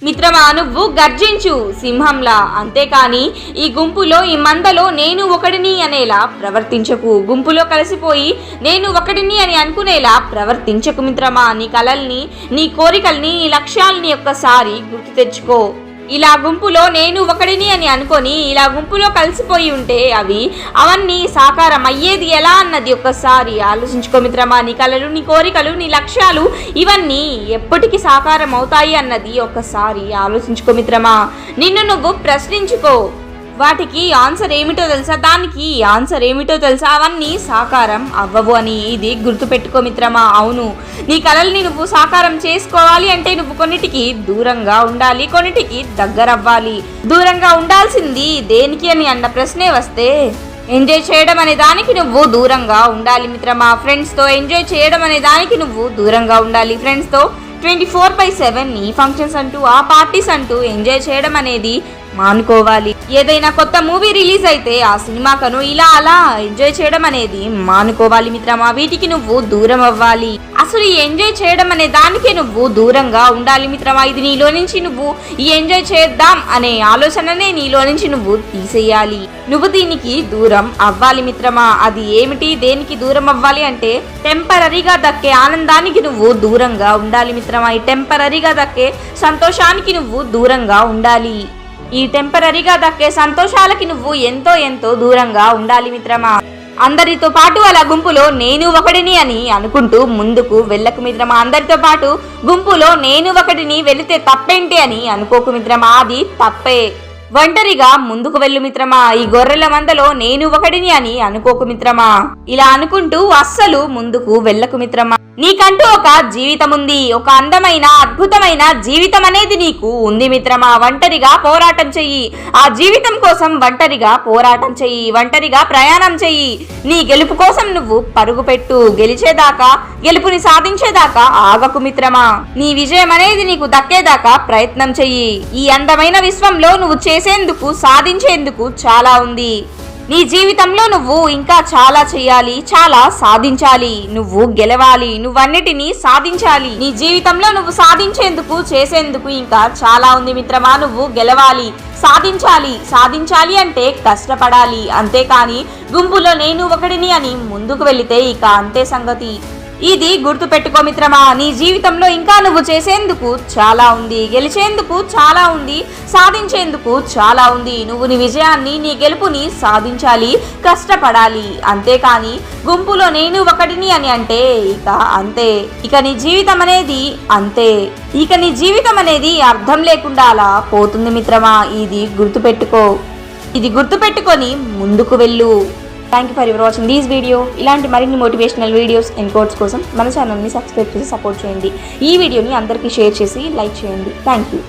మిత్రమా, నువ్వు గర్జించు సింహంలా, అంతేకాని ఈ గుంపులో ఈ మందలో నేను ఒకడిని అనేలా ప్రవర్తించకు. గుంపులో కలిసిపోయి నేను ఒకడిని అని అనుకునేలా ప్రవర్తించకు మిత్రమా. నీ కలల్ని, నీ కోరికల్ని, నీ లక్ష్యాలని ఒక్కసారి గుర్తు తెచ్చుకో. ఇలా గుంపులో నేను ఒకడిని అని అనుకొని ఇలా గుంపులో కలిసిపోయి ఉంటే అవన్నీ సాకారం అయ్యేది ఎలా అన్నది ఒక్కసారి ఆలోచించుకో మిత్రమా. నీ కలలు, నీ కోరికలు, నీ లక్ష్యాలు ఇవన్నీ ఎప్పటికీ సాకారం అవుతాయి అన్నది ఒక్కసారి ఆలోచించుకో మిత్రమా. నిన్ను నువ్వు ప్రశ్నించుకో. వాటికి ఆన్సర్ ఏమిటో తెలుసా, దానికి ఆన్సర్ ఏమిటో తెలుసా, అవన్నీ సాకారం అవ్వవు అని. ఇది గుర్తుపెట్టుకో మిత్రమా. అవును, నీ కలల్ని నువ్వు సాకారం చేసుకోవాలి అంటే నువ్వు కొన్నిటికి దూరంగా ఉండాలి, కొన్నిటికి దగ్గర అవ్వాలి. దూరంగా ఉండాల్సింది దేనికి అని అన్న ప్రశ్నే వస్తే ఎంజాయ్ చేయడం అనే దానికి నువ్వు దూరంగా ఉండాలి మిత్రమా. ఫ్రెండ్స్తో ఎంజాయ్ చేయడం అనే దానికి నువ్వు దూరంగా ఉండాలి. ఫ్రెండ్స్తో 24/7 ఈ ఫంక్షన్స్ అంటూ, ఆ పార్టీస్ అంటూ ఎంజాయ్ చేయడం అనేది మానుకోవాలి. ఏదైనా కొత్త మూవీ రిలీజ్ అయితే ఆ సినిమాకను ఇలా అలా ఎంజాయ్ చేయడం అనేది మానుకోవాలి మిత్రమా. వీటికి నువ్వు దూరం అవ్వాలి. అసలు ఈ ఎంజాయ్ చేయడం అనే దానికి నువ్వు దూరంగా ఉండాలి మిత్రమా. ఇది నీలో నుంచి నువ్వు ఈ ఎంజాయ్ చేద్దాం అనే ఆలోచననే నీలో నుంచి నువ్వు తీసేయాలి. నువ్వు దీనికి దూరం అవ్వాలి మిత్రమా. అది ఏమిటి, దేనికి దూరం అవ్వాలి అంటే టెంపరరీగా దక్కే ఆనందానికి నువ్వు దూరంగా ఉండాలి మిత్రమా. ఈ టెంపరరీగా దక్కే సంతోషానికి నువ్వు దూరంగా ఉండాలి. ఈ టెంపరరీగా దక్కే సంతోషాలకి నువ్వు ఎంతో ఎంతో దూరంగా ఉండాలి మిత్రమా. అందరితో పాటు అలా గుంపులో నేను ఒకడిని అని అనుకుంటూ ముందుకు వెళ్ళకు మిత్రమా. అందరితో పాటు గుంపులో నేను ఒకడిని వెళితే తప్పేంటి అని అనుకోకు మిత్రమా. అది తప్పే. ఒంటరిగా ముందుకు వెళ్ళు మిత్రమా. ఈ గొర్రెల మందలో నేను ఒకడిని అని అనుకోకు మిత్రమా. ఇలా అనుకుంటూ అస్సలు ముందుకు వెళ్ళకు మిత్రమా. నీకంటూ ఒక జీవితం ఉంది. ఒక అందమైన అద్భుతమైన జీవితం అనేది నీకు ఉంది మిత్రమా. ఒంటరిగా పోరాటం చెయ్యి. ఆ జీవితం కోసం ఒంటరిగా పోరాటం చెయ్యి, ఒంటరిగా ప్రయాణం చెయ్యి. నీ గెలుపు కోసం నువ్వు పరుగు పెట్టు. గెలిచేదాకా, గెలుపుని సాధించేదాకా ఆగకు మిత్రమా. నీ విజయం అనేది నీకు దక్కేదాకా ప్రయత్నం చెయ్యి. ఈ అందమైన విశ్వంలో నువ్వు చేసేందుకు, సాధించేందుకు చాలా ఉంది. నీ జీవితంలో నువ్వు ఇంకా చాలా చెయ్యాలి, చాలా సాధించాలి. నువ్వు గెలవాలి, నువ్వన్నిటినీ సాధించాలి. నీ జీవితంలో నువ్వు సాధించేందుకు, చేసేందుకు ఇంకా చాలా ఉంది మిత్రమా. నువ్వు గెలవాలి, సాధించాలి. సాధించాలి అంటే కష్టపడాలి, అంతేకాని గుంపులో నేను ఒకడిని అని ముందుకు వెళితే ఇక అంతే సంగతి. ఇది గుర్తు పెట్టుకో మిత్రమా. నీ జీవితంలో ఇంకా నువ్వు చేసేందుకు చాలా ఉంది, గెలిచేందుకు చాలా ఉంది, సాధించేందుకు చాలా ఉంది. నువ్వు నీ విజయాన్ని, నీ గెలుపుని సాధించాలి, కష్టపడాలి, అంతేకాని గుంపులో నేను ఒకడిని అని అంటే ఇక అంతే. ఇక నీ జీవితం అనేది అంతే. ఇక నీ జీవితం అనేది అర్థం లేకుండా అలా పోతుంది మిత్రమా. ఇది గుర్తుపెట్టుకో. ఇది గుర్తుపెట్టుకొని ముందుకు వెళ్ళు. Thank you for your watching this video. ఇలాంటి మరిన్ని మోటివేషనల్ వీడియోస్ అండ్ కోట్స్ కోసం మన ఛానల్ని సబ్స్క్రైబ్ చేసి సపోర్ట్ చేయండి. ఈ వీడియోని అందరికీ షేర్ చేసి లైక్ చేయండి. Thank you.